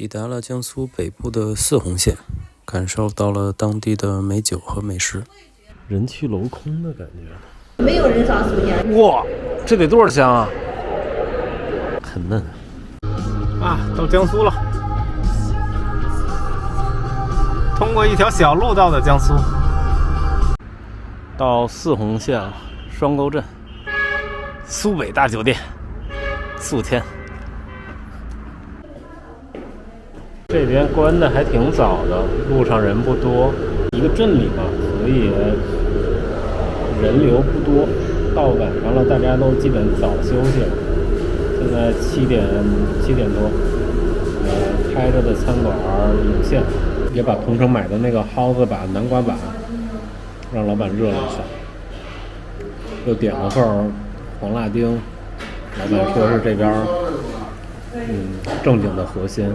抵达了江苏北部的泗洪县，感受到了当地的美酒和美食，人去楼空的感觉。没有人上苏县。哇，这得多少箱啊？很嫩啊！到江苏了，通过一条小路到的江苏，到泗洪县了，双沟镇，苏北大酒店，宿天。这边关的还挺早的，路上人不多，一个镇里嘛，所以人流不多。到晚上了，大家都基本早休息了。现在7点多，开着的餐馆有限，也把同城买的那个蒿子板、南瓜板让老板热了一下，又点了份黄辣丁，老板说是这边正经的河鲜。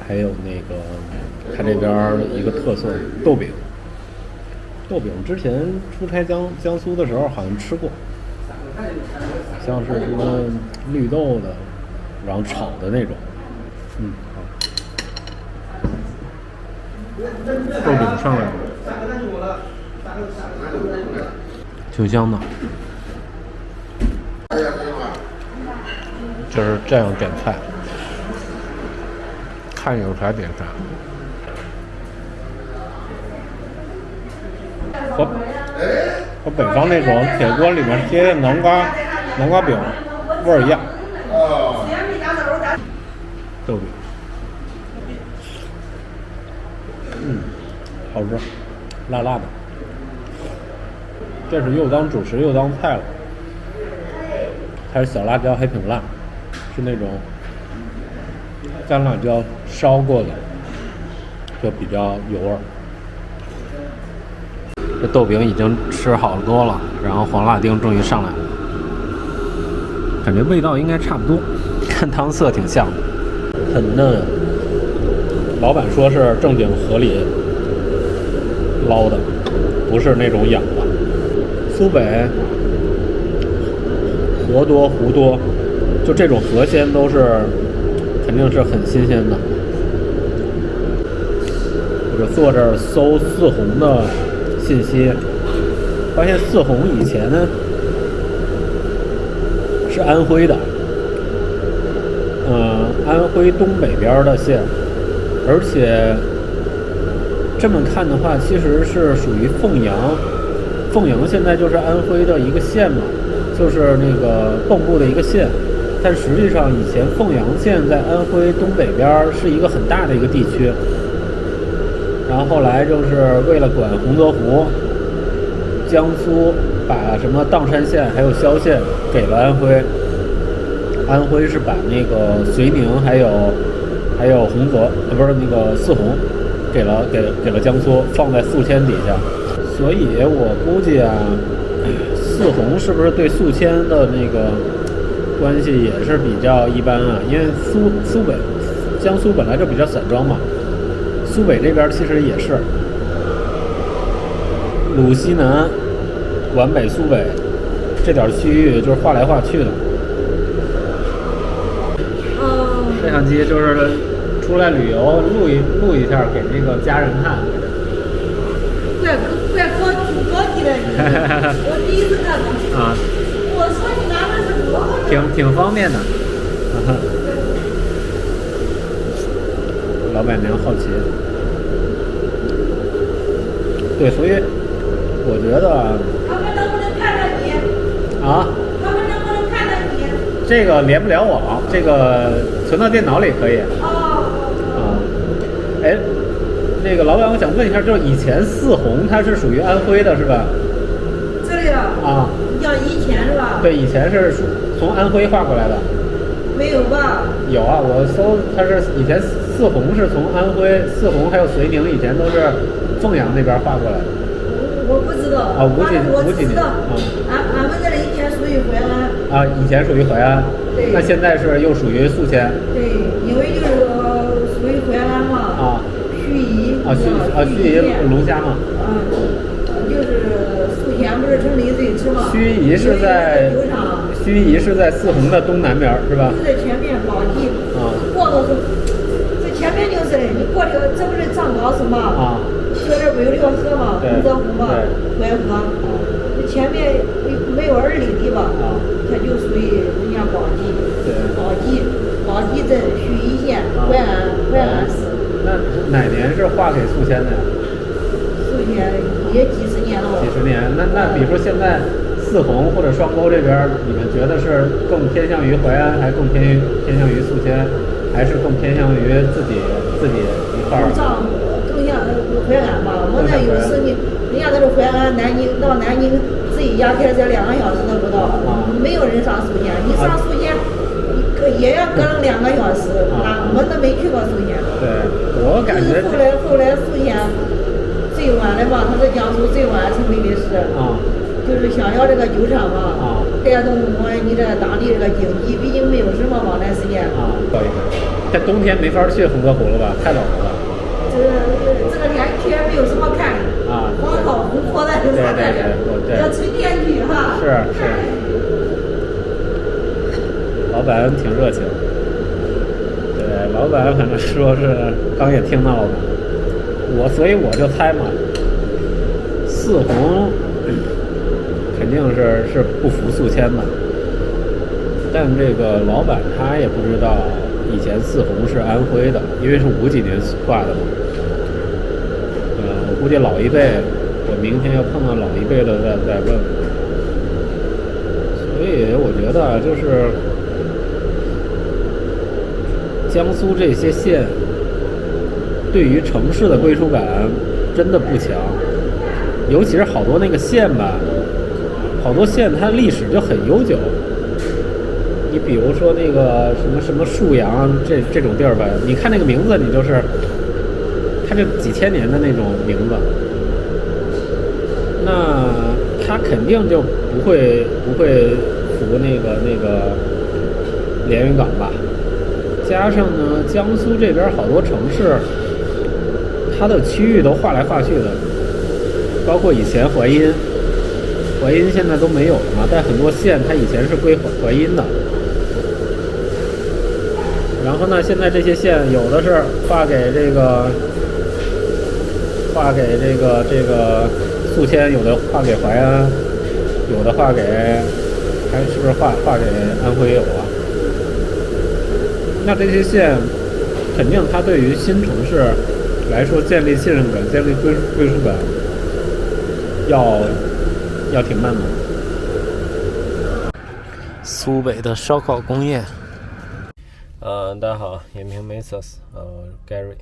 还有那个他这边一个特色豆饼，之前出差江苏的时候好像吃过，像是什么绿豆的，然后炒的那种，好，豆饼上来了，挺香的，就是这样点菜。看有啥点啥，和北方那种铁锅里面贴的南瓜饼味儿一样。豆饼，好吃，辣辣的。这是又当主食又当菜了。它是小辣椒，还挺辣，是那种干辣椒烧过的，就比较有味儿。这豆饼已经吃好了多了，然后黄辣丁终于上来了，感觉味道应该差不多，看汤色挺像的，很嫩。老板说是正经河里捞的，不是那种养的。苏北河多湖多，就这种河鲜都是肯定是很新鲜的。我就坐这儿搜泗洪的信息，发现泗洪以前呢是安徽的，安徽东北边的县，而且这么看的话，其实是属于凤阳。凤阳现在就是安徽的一个县嘛，就是那个蚌埠的一个县。但实际上，以前凤阳县在安徽东北边是一个很大的一个地区。然后后来就是为了管洪泽湖，江苏把什么砀山县还有萧县给了安徽。安徽是把那个遂宁还有洪泽，不是那个泗洪，给了江苏，放在宿迁底下。所以我估计啊，泗洪是不是对宿迁的那个关系也是比较一般啊？因为苏北江苏本来就比较散装嘛，苏北这边其实也是鲁西南、皖北、苏北这点区域就是划来划去的。摄像机就是出来旅游录一下给那个家人看。怪高级的，我第一次看到。啊。我说你拿的是多好。挺方便的。老板娘好奇。对，所以我觉得。他们能不能看到你？啊？他们能不能看到你？这个连不了网，这个存到电脑里可以。哎，那个老板，我想问一下，就是以前泗洪它是属于安徽的，是吧？这里啊。你叫以前是吧？对，以前是从安徽划过来的。没有吧？有啊，我搜它是以前泗洪是从安徽，泗洪还有遂宁以前都是凤阳那边划过来的。我不知道。啊，五几年。俺们这里以前属于淮安。啊，以前属于淮安。对。那现在是又属于宿迁。对，因为就是属于淮安嘛。啊。盱眙。盱眙龙虾嘛。就是宿迁不是成立最迟嘛？盱眙是在泗洪的东南边是吧？就在前面宝鸡。啊。过多都是，这前面就是你过这个，这不是藏高速吗？啊，这不有条河吗？洪泽湖嘛，淮河。这前面没有2里地吧？它就属于人家宝鸡，宝鸡镇盱眙县淮安市。那哪年是划给宿迁的呀？宿迁也几十年了。几十年，那比如说现在泗洪或者双沟这边，你们觉得是更偏向于淮安，还更偏向于宿迁，还是更偏向于自己一块儿？更像淮安吧。我那有时你人家都是淮安、南京，到南京自己家开车2个小时都不到，没有人上宿迁。你上宿迁，也要隔2个小时。我们都没去过宿迁。对，我感觉后来宿迁最晚的嘛，它是江苏最晚成立的市。就是想要这个酒厂嘛，带动你这当地这个经济，毕竟没有什么往来时间。这冬天没法去洪泽湖了吧？太冷了吧？这个天去也没有什么看的。光靠湖泊在这上看的，要春天去哈。是。老板挺热情。对，老板反正说是刚也听到了，所以我就猜嘛，泗洪肯定是不服宿迁的，但这个老板他也不知道以前泗洪是安徽的，因为是50几年划的嘛。我估计老一辈，我明天要碰到老一辈的再问。所以我觉得就是江苏这些县对于城市的归属感真的不强，尤其是好多那个县吧。好多县它历史就很悠久，你比如说那个什么沭阳这种地儿吧，你看那个名字，你就是它就几千年的那种名字，那它肯定就不会服那个连云港吧。加上呢，江苏这边好多城市，它的区域都划来划去的，包括以前淮阴现在都没有了嘛，但很多县它以前是归淮阴的。然后呢，现在这些县有的是划给这个宿迁，有的划给淮安，有的划给还是不是划给安徽有啊？那这些县肯定它对于新城市来说建立信任感、建立归属感要挺慢的。苏北的烧烤工业。大家好，延平 Masas， Gary。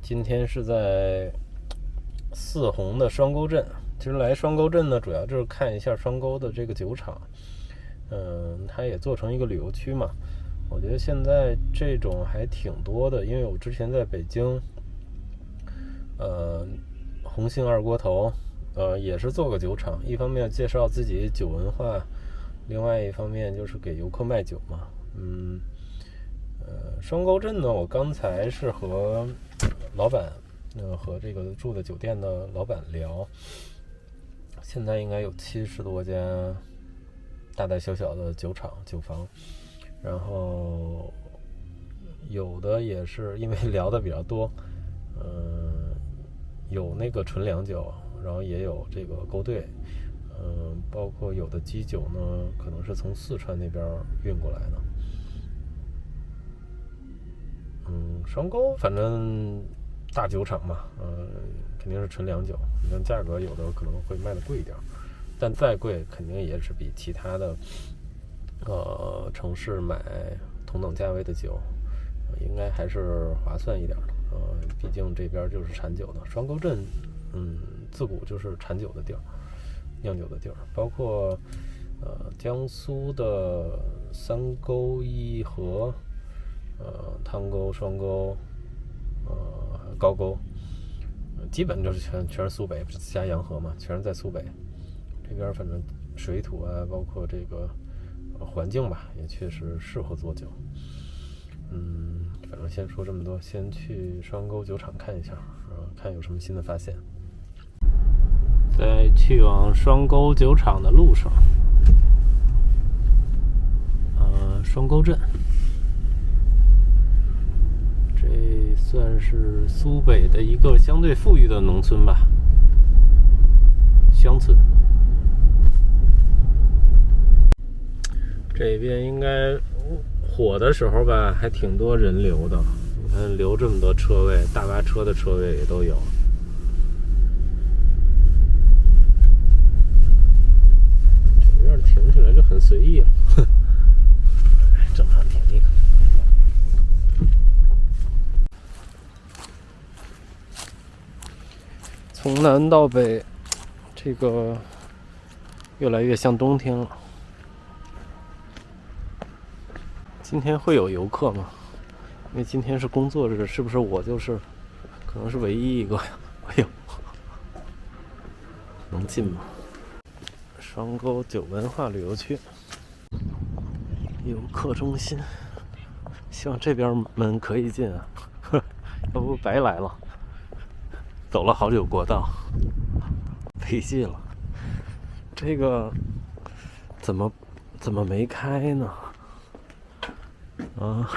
今天是在泗洪的双沟镇。其实来双沟镇呢，主要就是看一下双沟的这个酒厂。它也做成一个旅游区嘛。我觉得现在这种还挺多的，因为我之前在北京，红杏二锅头。也是做个酒厂，一方面介绍自己酒文化，另外一方面就是给游客卖酒嘛。双沟镇呢，我刚才是和老板，和这个住的酒店的老板聊，现在应该有70多家大大小小的酒厂、酒坊，然后有的也是因为聊的比较多，有那个纯粮酒。然后也有这个勾兑，包括有的基酒呢，可能是从四川那边运过来的。双沟反正大酒厂嘛，肯定是纯粮酒，但价格有的可能会卖的贵一点，但再贵肯定也是比其他的城市买同等价位的酒，应该还是划算一点的。毕竟这边就是产酒的，双沟镇。自古就是产酒的地儿，酿酒的地儿，包括江苏的3沟、1河，汤沟、双沟，高沟，基本就是全是苏北，加洋河嘛，全是在苏北这边。反正水土啊，包括这个环境吧，也确实适合做酒。反正先说这么多，先去双沟酒厂看一下，看有什么新的发现。在去往双沟酒厂的路上，双沟镇，算是苏北的一个相对富裕的农村吧，乡村。这边应该火的时候吧，还挺多人流的。你看留这么多车位，大巴车的车位也都有。这边停起来就很随意了，正常停一个。从南到北，这个越来越像冬天了。今天会有游客吗？因为今天是工作日，是不是我就是可能是唯一一个？哎呦，能进吗？双沟酒文化旅游区游客中心，希望这边门可以进啊，要不白来了。走了好久国道，费劲了。这个怎么没开呢？啊，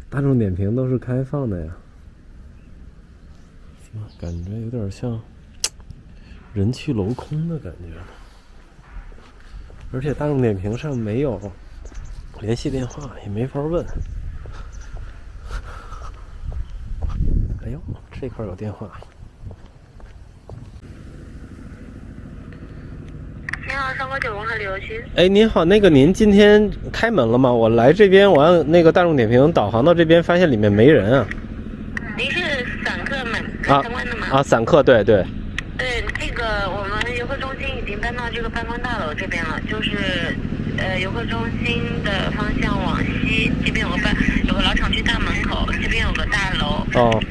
大众点评都是开放的呀，感觉有点像人去楼空的感觉。而且大众点评上没有联系电话，也没法问。哎呦，这块有电话。你好，双沟酒文化旅游区。哎，您好，那个您今天开门了吗？我来这边，我按那个大众点评导航到这边，发现里面没人啊。您是散客们参观的吗？啊，散客，对对。对，这个我们游客中心已经搬到这个办公大楼这边了，就是游客中心的方向往西，这边有个老厂区大门口，这边有个大楼。哦，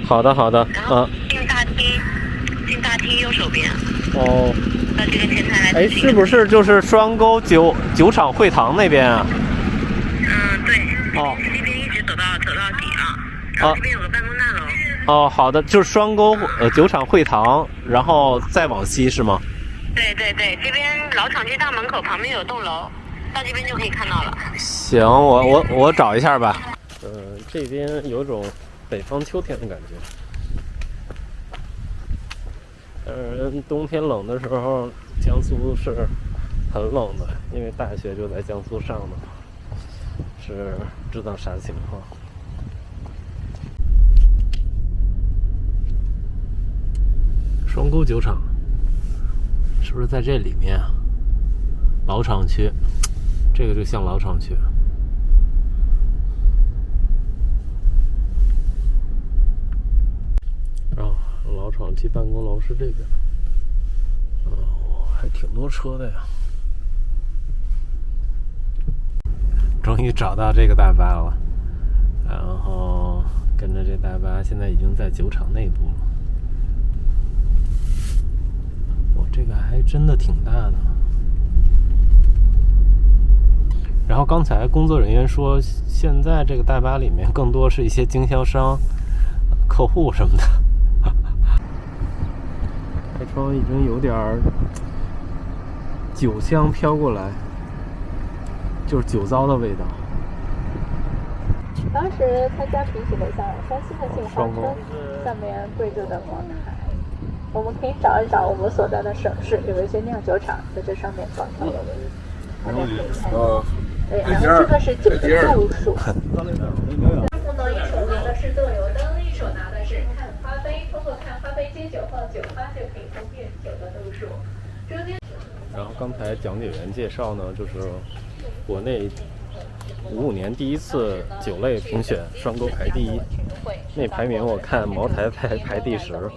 好的好的。然后进大厅右手边。哦。到这个前台来。哎，是不是就是双沟酒厂会堂那边啊？嗯，对。哦。这边一直走到底啊。然后这边有个办公大楼。哦，好的，就是双沟酒厂会堂，然后再往西是吗？对对对，这边老厂区大门口旁边有栋楼，到这边就可以看到了。行，我找一下吧。这边有种北方秋天的感觉。冬天冷的时候，江苏是很冷的，因为大学就在江苏上的，是知道啥情况。双沟酒厂是不是在这里面啊？老厂区，这个就像老厂区。老厂区办公楼是这边。还挺多车的呀。终于找到这个大巴了，然后跟着这大巴，现在已经在酒厂内部了。这个还真的挺大的。然后刚才工作人员说，现在这个大巴里面更多是一些经销商、客户什么的。开窗已经有点酒香飘过来，就是酒糟的味道。当时参加评选的像山西的杏花村，上面贵州的茅台。我们可以找一找我们所在的省市，有一些酿酒厂在这上面广告的。对，然后这个是酒的度数。一手拿的是豆油灯，一手拿的是看花杯，通过看花杯接酒后酒花就可以分辨酒的度数。中间。然后刚才讲解员介绍呢，就是国内55年第一次酒类评选，双沟排第一。那排名我看茅台排第10。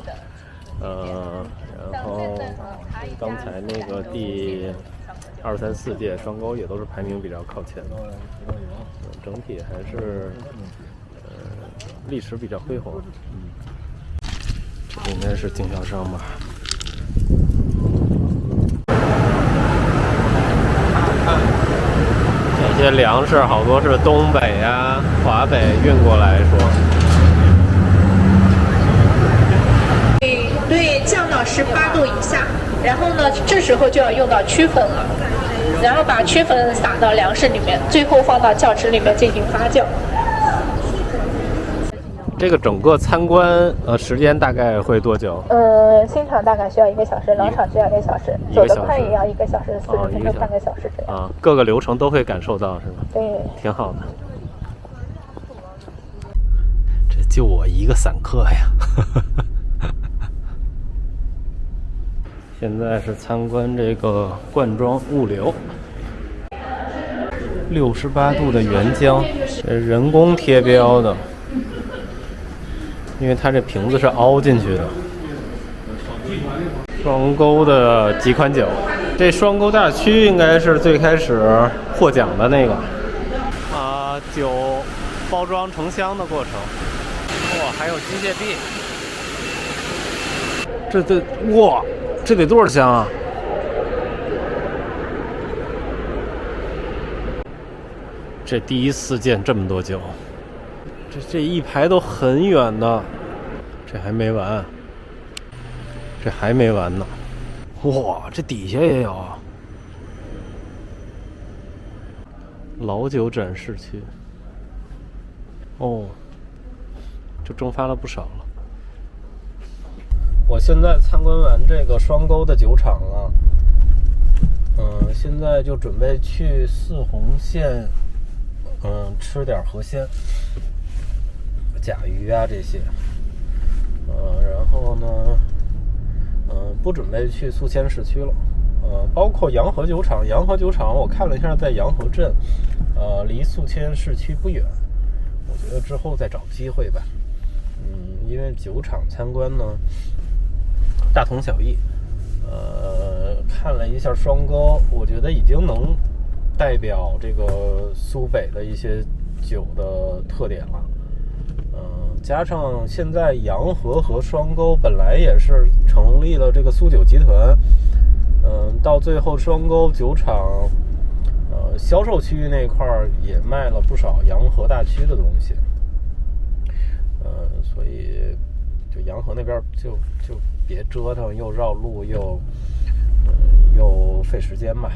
然后刚才那个第2、3、4届双沟也都是排名比较靠前的，整体还是历史比较辉煌。这应该是经销商吧。这些粮食好多是东北啊、华北运过来说。对，降到18度以下，然后呢，这时候就要用到曲粉了。然后把曲粉撒到粮食里面，最后放到酵池里面进行发酵。这个整个参观时间大概会多久？新场大概需要1个小时，老场需要1个小时，走得快也要1个小时40分钟，半个小时这样。啊，各个流程都会感受到是吗？对，挺好的。这就我一个散客呀。现在是参观这个罐装物流，68度的原浆，人工贴标的。因为它这瓶子是凹进去的。双沟的几款酒，这双沟大曲应该是最开始获奖的那个酒包装成箱的过程。哇，还有机械臂，这得多少箱啊？这第一次见这么多酒。这一排都很远的，这还没完，这还没完呢！哇，这底下也有啊！老酒展示区，哦，就蒸发了不少了。我现在参观完这个双沟的酒厂了，现在就准备去四红县，吃点河鲜。甲鱼啊这些，然后呢，不准备去宿迁市区了，包括洋河酒厂。洋河酒厂我看了一下，在洋河镇，离宿迁市区不远。我觉得之后再找机会吧，因为酒厂参观呢，大同小异。看了一下双沟，我觉得已经能代表这个苏北的一些酒的特点了。加上现在洋河和双沟本来也是成立了这个苏酒集团，到最后双沟酒厂，销售区域那块儿也卖了不少洋河大曲的东西，所以就洋河那边就别折腾，又绕路又费时间吧，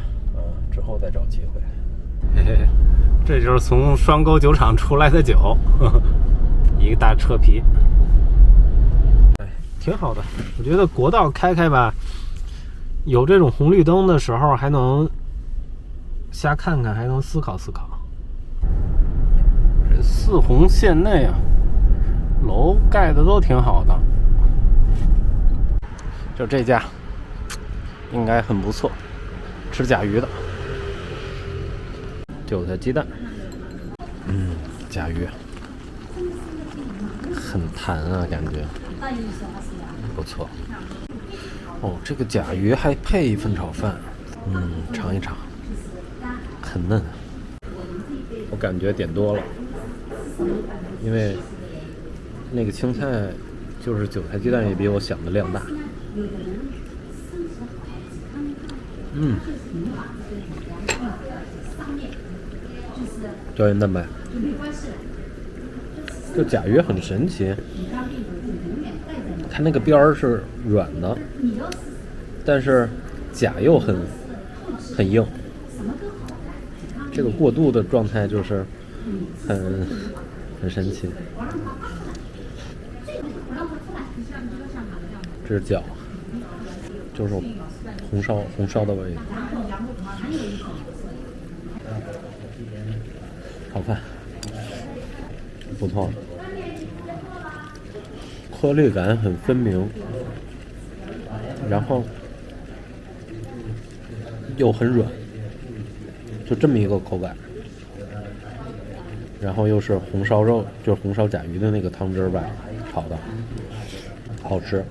之后再找机会。嘿嘿，这就是从双沟酒厂出来的酒。一个大车皮，挺好的。我觉得国道开开吧，有这种红绿灯的时候，还能瞎看看，还能思考思考。这四红县内啊，楼盖的都挺好的。就这家，应该很不错，吃甲鱼的，韭菜鸡蛋，甲鱼。很弹啊，感觉不错。哦，这个甲鱼还配一份炒饭，尝一尝，很嫩。我感觉点多了，因为那个青菜就是韭菜鸡蛋也比我想的量大。胶原蛋白。这甲鱼很神奇，它那个边儿是软的，但是甲又很硬，这个过渡的状态就是很神奇。这是饺，就是红烧的味道。炒饭不错，颗粒感很分明，然后又很软，就这么一个口感。然后又是红烧肉，就是红烧甲鱼的那个汤汁吧，炒的好吃。